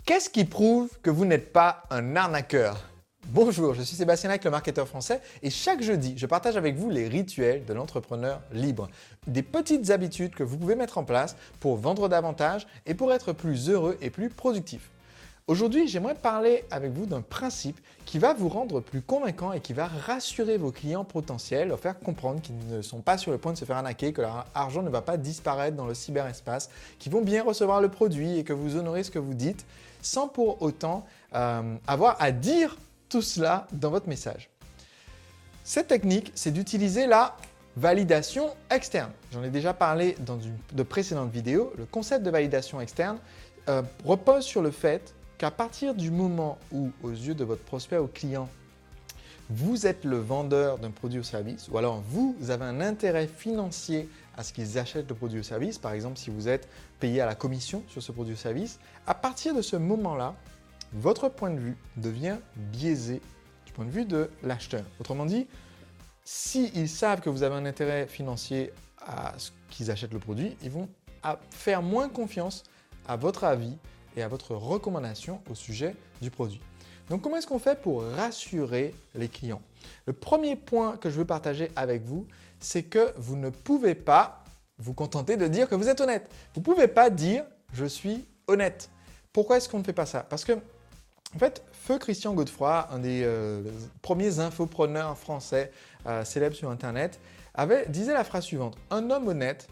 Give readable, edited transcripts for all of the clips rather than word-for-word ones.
Qu'est-ce qui prouve que vous n'êtes pas un arnaqueur? Bonjour, je suis Sébastien Lac, le marketeur français, et chaque jeudi, je partage avec vous les rituels de l'entrepreneur libre. Des petites habitudes que vous pouvez mettre en place pour vendre davantage et pour être plus heureux et plus productif. Aujourd'hui, j'aimerais parler avec vous d'un principe qui va vous rendre plus convaincant et qui va rassurer vos clients potentiels, leur faire comprendre qu'ils ne sont pas sur le point de se faire arnaquer, que leur argent ne va pas disparaître dans le cyberespace, qu'ils vont bien recevoir le produit et que vous honorez ce que vous dites, sans pour autant avoir à dire tout cela dans votre message. Cette technique, c'est d'utiliser la validation externe. J'en ai déjà parlé dans de précédentes vidéos. Le concept de validation externe repose sur le fait qu'à partir du moment où, aux yeux de votre prospect ou client, vous êtes le vendeur d'un produit ou service, ou alors vous avez un intérêt financier à ce qu'ils achètent le produit ou service, par exemple si vous êtes payé à la commission sur ce produit ou service, à partir de ce moment-là, votre point de vue devient biaisé du point de vue de l'acheteur. Autrement dit, s'ils savent que vous avez un intérêt financier à ce qu'ils achètent le produit, ils vont faire moins confiance à votre avis et à votre recommandation au sujet du produit. Donc, comment est-ce qu'on fait pour rassurer les clients? Le premier point que je veux partager avec vous, c'est que vous ne pouvez pas vous contenter de dire que vous êtes honnête. Vous ne pouvez pas dire « je suis honnête ». Pourquoi est-ce qu'on ne fait pas ça? Parce que, en fait, feu Christian Godefroy, un des premiers infopreneurs français célèbres sur Internet, disait la phrase suivante: « Un homme honnête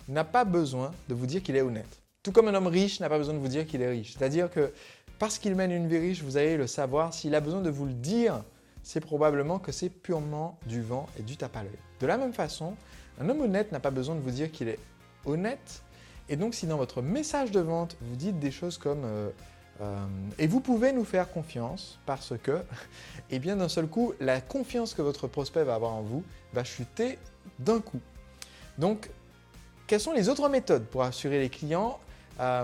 n'a pas besoin de vous dire qu'il est honnête. Tout comme un homme riche n'a pas besoin de vous dire qu'il est riche. » C'est-à-dire que parce qu'il mène une vie riche, vous allez le savoir. S'il a besoin de vous le dire, c'est probablement que c'est purement du vent et du tape à l'œil. De la même façon, un homme honnête n'a pas besoin de vous dire qu'il est honnête. Et donc, si dans votre message de vente, vous dites des choses comme et vous pouvez nous faire confiance parce que, eh bien d'un seul coup, la confiance que votre prospect va avoir en vous va chuter d'un coup. Donc, quelles sont les autres méthodes pour assurer les clients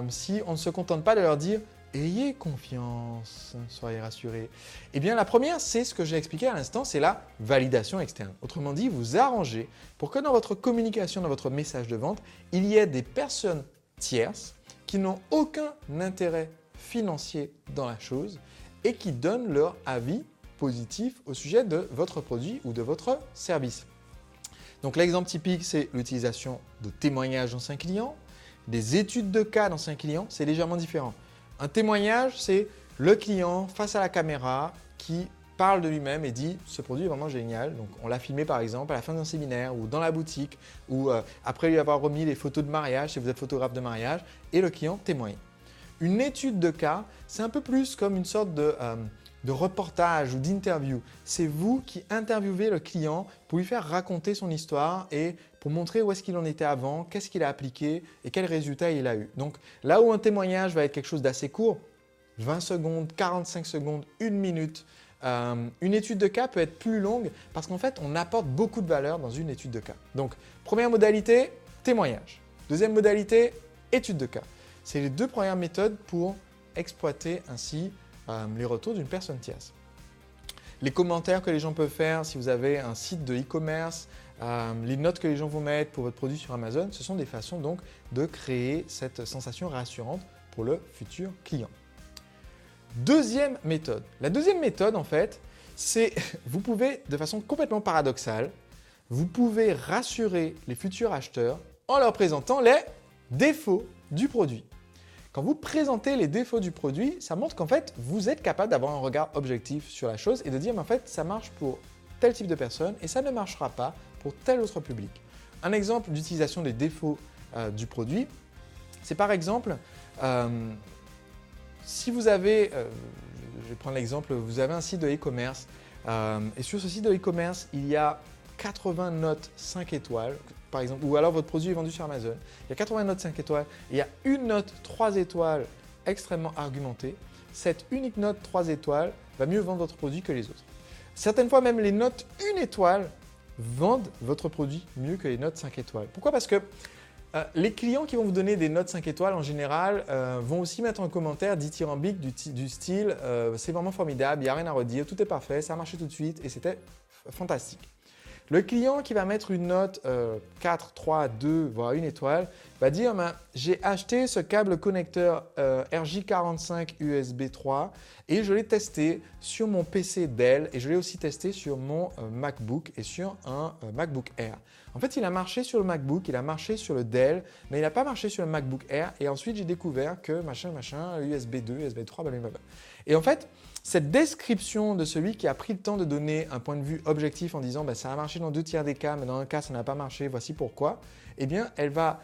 si on ne se contente pas de leur dire « ayez confiance, soyez rassurés ». Eh bien, la première, c'est ce que j'ai expliqué à l'instant, c'est la validation externe. Autrement dit, vous arrangez pour que dans votre communication, dans votre message de vente, il y ait des personnes tierces qui n'ont aucun intérêt financier dans la chose et qui donnent leur avis positif au sujet de votre produit ou de votre service. Donc l'exemple typique, c'est l'utilisation de témoignages d'anciens clients, des études de cas d'anciens clients, c'est légèrement différent. Un témoignage, c'est le client face à la caméra qui parle de lui-même et dit « ce produit est vraiment génial ». Donc on l'a filmé par exemple à la fin d'un séminaire ou dans la boutique ou après lui avoir remis les photos de mariage si vous êtes photographe de mariage et le client témoigne. Une étude de cas, c'est un peu plus comme une sorte de reportage ou d'interview. C'est vous qui interviewez le client pour lui faire raconter son histoire et pour montrer où est-ce qu'il en était avant, qu'est-ce qu'il a appliqué et quels résultats il a eu. Donc là où un témoignage va être quelque chose d'assez court, 20 secondes, 45 secondes, 1 minute, une étude de cas peut être plus longue parce qu'en fait, on apporte beaucoup de valeur dans une étude de cas. Donc, première modalité, témoignage. Deuxième modalité, étude de cas. C'est les deux premières méthodes pour exploiter ainsi les retours d'une personne tierce. Les commentaires que les gens peuvent faire si vous avez un site de e-commerce, les notes que les gens vont mettre pour votre produit sur Amazon, ce sont des façons donc de créer cette sensation rassurante pour le futur client. Deuxième méthode. La deuxième méthode, en fait, c'est vous pouvez, de façon complètement paradoxale, vous pouvez rassurer les futurs acheteurs en leur présentant les défauts du produit. Quand vous présentez les défauts du produit, ça montre qu'en fait, vous êtes capable d'avoir un regard objectif sur la chose et de dire, mais en fait, ça marche pour tel type de personne et ça ne marchera pas pour tel autre public. Un exemple d'utilisation des défauts du produit, c'est par exemple, si vous avez, je vais prendre l'exemple, vous avez un site de e-commerce et sur ce site de e-commerce, il y a 80 notes 5 étoiles, par exemple, ou alors votre produit est vendu sur Amazon, il y a 80 notes 5 étoiles et il y a une note 3 étoiles extrêmement argumentée. Cette unique note 3 étoiles va mieux vendre votre produit que les autres. Certaines fois, même les notes 1 étoile vendent votre produit mieux que les notes 5 étoiles. Pourquoi? Parce que les clients qui vont vous donner des notes 5 étoiles en général vont aussi mettre un commentaire dithyrambique du style « c'est vraiment formidable, il n'y a rien à redire, tout est parfait, ça a marché tout de suite et c'était fantastique ». Le client qui va mettre une note 4, 3, 2, voire 1 étoile va dire j'ai acheté ce câble connecteur RJ45 USB 3 et je l'ai testé sur mon PC Dell et je l'ai aussi testé sur mon MacBook et sur un MacBook Air. En fait, il a marché sur le MacBook, il a marché sur le Dell, mais il n'a pas marché sur le MacBook Air. Et ensuite, j'ai découvert que machin, USB 2, USB 3, blablabla. Et en fait, cette description de celui qui a pris le temps de donner un point de vue objectif en disant ça a marché dans 2/3 des cas, mais dans un cas, ça n'a pas marché, voici pourquoi, eh bien, elle va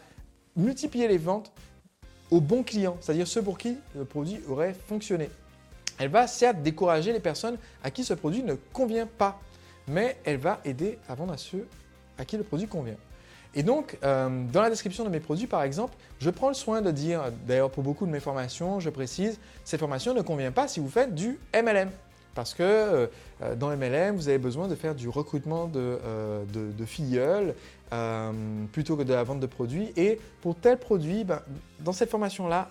multiplier les ventes aux bons clients, c'est-à-dire ceux pour qui le produit aurait fonctionné. Elle va certes décourager les personnes à qui ce produit ne convient pas, mais elle va aider à vendre à ceux à qui le produit convient. Et donc, dans la description de mes produits, par exemple, je prends le soin de dire, d'ailleurs pour beaucoup de mes formations, je précise, ces formations ne conviennent pas si vous faites du MLM. Parce que dans MLM, vous avez besoin de faire du recrutement de filleuls plutôt que de la vente de produits. Et pour tel produit, dans cette formation-là,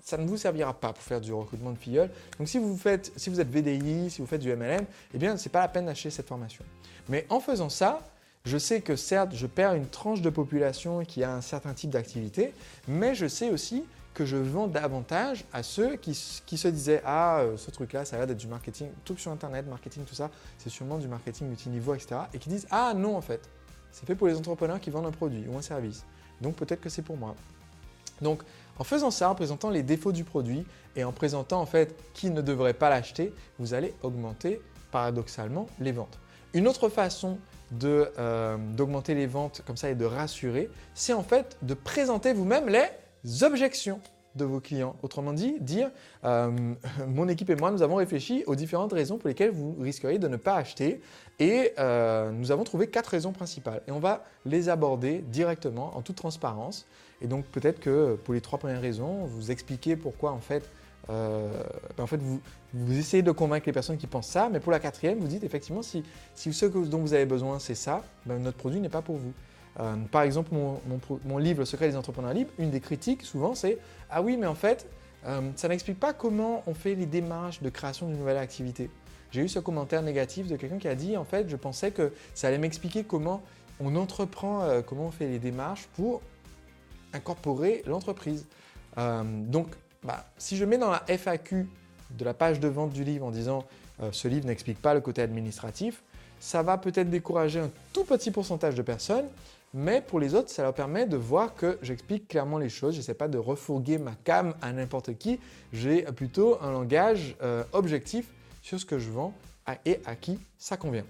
ça ne vous servira pas pour faire du recrutement de filleuls. Donc si vous êtes VDI, si vous faites du MLM, eh bien, ce n'est pas la peine d'acheter cette formation. Mais en faisant ça, je sais que certes, je perds une tranche de population qui a un certain type d'activité, mais je sais aussi que je vends davantage à ceux qui se disaient « Ah, ce truc-là, ça a l'air d'être du marketing, tout sur Internet, marketing, tout ça, c'est sûrement du marketing multiniveau, etc. » Et qui disent « Ah non, en fait, c'est fait pour les entrepreneurs qui vendent un produit ou un service. Donc peut-être que c'est pour moi. » Donc, en faisant ça, en présentant les défauts du produit et en présentant en fait qui ne devrait pas l'acheter, vous allez augmenter paradoxalement les ventes. Une autre façon d'augmenter les ventes comme ça et de rassurer, c'est en fait de présenter vous-même les objections de vos clients. Autrement dit, dire mon équipe et moi, nous avons réfléchi aux différentes raisons pour lesquelles vous risqueriez de ne pas acheter et nous avons trouvé 4 raisons principales. Et on va les aborder directement en toute transparence. Et donc peut-être que pour les 3 premières raisons, vous expliquez pourquoi en fait, vous essayez de convaincre les personnes qui pensent ça, mais pour la 4e, vous dites effectivement si ce dont vous avez besoin c'est ça, notre produit n'est pas pour vous. Par exemple, mon livre « Le secret des entrepreneurs libres », une des critiques souvent c'est « Ah oui, mais en fait, ça n'explique pas comment on fait les démarches de création d'une nouvelle activité. » J'ai eu ce commentaire négatif de quelqu'un qui a dit « En fait, je pensais que ça allait m'expliquer comment on entreprend, comment on fait les démarches pour incorporer l'entreprise. » Donc, si je mets dans la FAQ de la page de vente du livre en disant ce livre n'explique pas le côté administratif, ça va peut-être décourager un tout petit pourcentage de personnes, mais pour les autres, ça leur permet de voir que j'explique clairement les choses. Je n'essaie pas de refourguer ma came à n'importe qui. J'ai plutôt un langage objectif sur ce que je vends et à qui ça convient.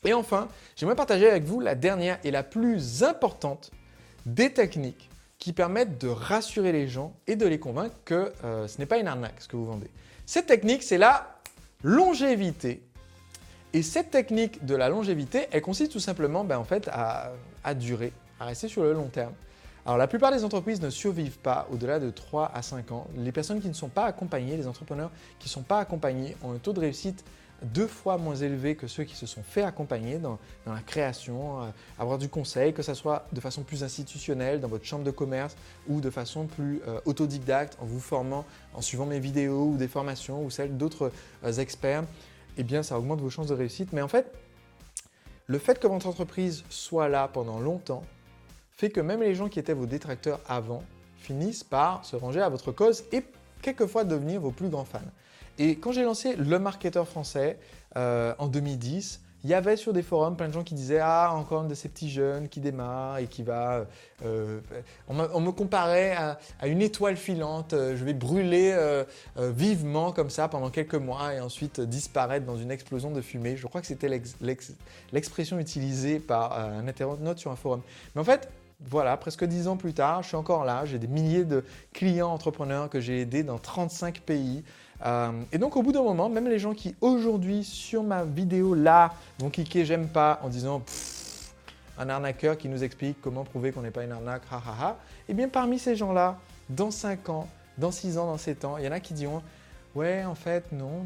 Et enfin, j'aimerais partager avec vous la dernière et la plus importante des techniques qui permettent de rassurer les gens et de les convaincre que ce n'est pas une arnaque ce que vous vendez. Cette technique, c'est la longévité. Et cette technique de la longévité, elle consiste tout simplement à durer, à rester sur le long terme. Alors la plupart des entreprises ne survivent pas au-delà de 3 à 5 ans. Les personnes qui ne sont pas accompagnées, les entrepreneurs qui ne sont pas accompagnés ont un taux de réussite 2 fois moins élevé que ceux qui se sont fait accompagner dans la création, avoir du conseil, que ce soit de façon plus institutionnelle dans votre chambre de commerce ou de façon plus autodidacte en vous formant, en suivant mes vidéos ou des formations ou celles d'autres experts. Eh bien, ça augmente vos chances de réussite. Mais en fait, le fait que votre entreprise soit là pendant longtemps fait que même les gens qui étaient vos détracteurs avant finissent par se ranger à votre cause et quelquefois devenir vos plus grands fans. Et quand j'ai lancé Le Marketeur Français en 2010, il y avait sur des forums plein de gens qui disaient « Ah, encore un de ces petits jeunes qui démarre et qui va… On me comparait à une étoile filante, je vais brûler vivement comme ça pendant quelques mois et ensuite disparaître dans une explosion de fumée. » Je crois que c'était l'expression utilisée par un internaute sur un forum. Mais en fait, voilà, presque 10 ans plus tard, je suis encore là. J'ai des milliers de clients entrepreneurs que j'ai aidés dans 35 pays. Et donc au bout d'un moment, même les gens qui aujourd'hui sur ma vidéo là vont cliquer j'aime pas en disant un arnaqueur qui nous explique comment prouver qu'on n'est pas une arnaque, ha ha ha. Et bien parmi ces gens-là, dans 5 ans, dans 6 ans, dans 7 ans, il y en a qui diront ouais en fait non,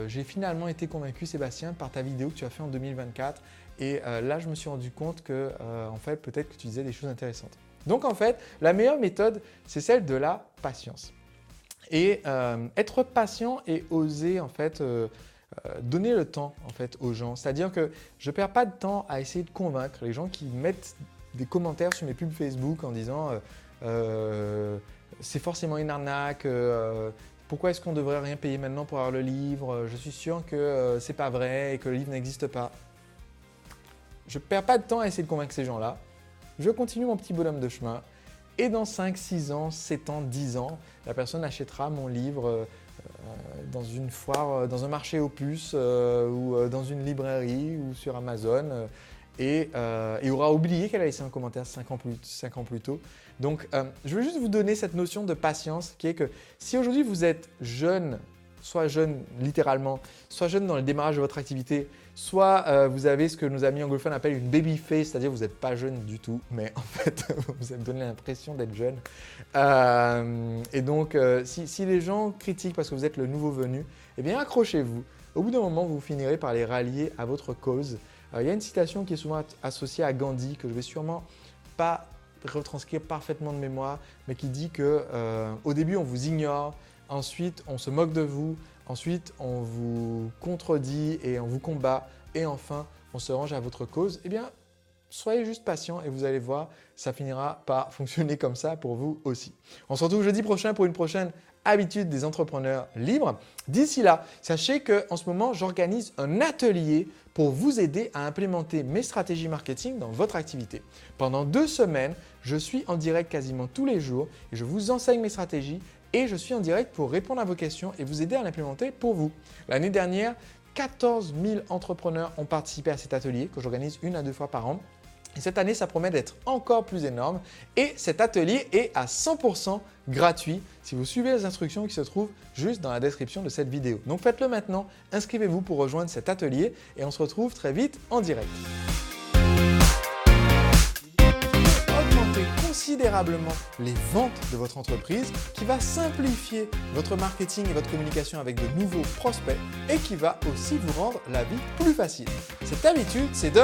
j'ai finalement été convaincu Sébastien par ta vidéo que tu as fait en 2024 et là je me suis rendu compte que en fait peut-être que tu disais des choses intéressantes. Donc en fait, la meilleure méthode c'est celle de la patience. Et être patient et oser en fait donner le temps en fait aux gens. C'est-à-dire que je ne perds pas de temps à essayer de convaincre les gens qui mettent des commentaires sur mes pubs Facebook en disant c'est forcément une arnaque, pourquoi est-ce qu'on devrait rien payer maintenant pour avoir le livre, je suis sûr que c'est pas vrai et que le livre n'existe pas. Je ne perds pas de temps à essayer de convaincre ces gens-là. Je continue mon petit bonhomme de chemin et dans 5, 6 ans, 7 ans, 10 ans, la personne achètera mon livre dans une foire, dans un marché aux puces ou dans une librairie ou sur Amazon et aura oublié qu'elle a laissé un commentaire 5 ans plus tôt. Donc, je veux juste vous donner cette notion de patience qui est que si aujourd'hui vous êtes jeune, soit jeune littéralement, soit jeune dans le démarrage de votre activité, soit vous avez ce que nos amis anglophones appellent une baby face, c'est-à-dire que vous n'êtes pas jeune du tout, mais en fait, vous avez donné l'impression d'être jeune. Et donc, si les gens critiquent parce que vous êtes le nouveau venu, eh bien accrochez-vous. Au bout d'un moment, vous finirez par les rallier à votre cause. Il y a une citation qui est souvent associée à Gandhi, que je ne vais sûrement pas retranscrire parfaitement de mémoire, mais qui dit que au début, on vous ignore, ensuite, on se moque de vous, ensuite, on vous contredit et on vous combat, et enfin, on se range à votre cause. Eh bien, soyez juste patient et vous allez voir, ça finira par fonctionner comme ça pour vous aussi. On se retrouve jeudi prochain pour une prochaine habitude des entrepreneurs libres. D'ici là, sachez qu'en ce moment, j'organise un atelier pour vous aider à implémenter mes stratégies marketing dans votre activité. Pendant 2 semaines, je suis en direct quasiment tous les jours et je vous enseigne mes stratégies et je suis en direct pour répondre à vos questions et vous aider à l'implémenter pour vous. L'année dernière, 14 000 entrepreneurs ont participé à cet atelier que j'organise 1 à 2 fois par an. Et cette année, ça promet d'être encore plus énorme et cet atelier est à 100% gratuit si vous suivez les instructions qui se trouvent juste dans la description de cette vidéo. Donc faites-le maintenant, inscrivez-vous pour rejoindre cet atelier et on se retrouve très vite en direct. Augmentez considérablement les ventes de votre entreprise, qui va simplifier votre marketing et votre communication avec de nouveaux prospects et qui va aussi vous rendre la vie plus facile. Cette habitude, c'est de